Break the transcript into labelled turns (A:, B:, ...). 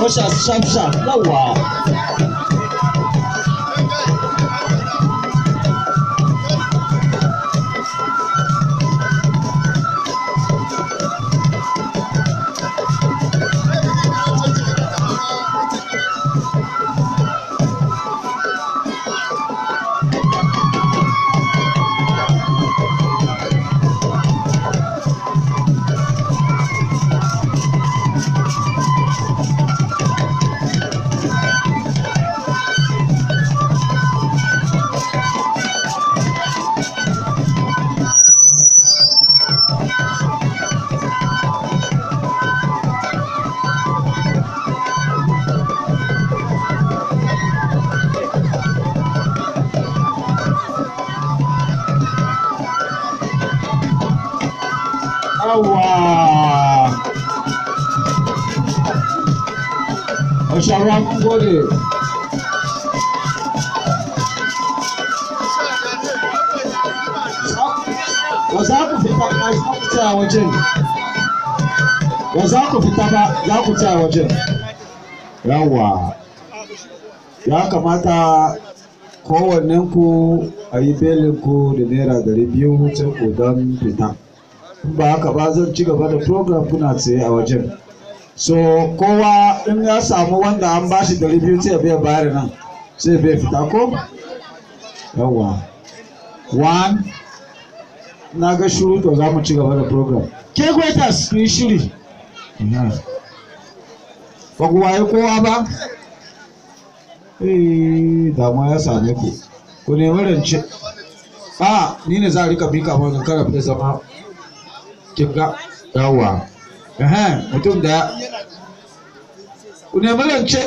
A: Osha sharp sharp yawa. Yawa. Osha ruwa mun gode. Ba za ku fita ba, za ku tsaya wajen. Ba za ku fita ba, za ku tsaya wajen. Yawa. Ya kamata kowannen ku a yi belin ku da naira 200 sai ku don fita. Ba haka ba zan ci gaba da program kuna tsaye a wajen. So kowa in ya samu wanda an ba shi 200 sai bai bayar nan sai bai fita ko? Yawa. 1 na ga shuru to za mu ci gaba da program. Ke waiters ku yi shiri. Ba ku waye kowa ba? Damuwa ya same ku. Ku nemi rance. Ni ne za a rika bika mana kada fita zama. Kinga yawa mutum da ku nemi rance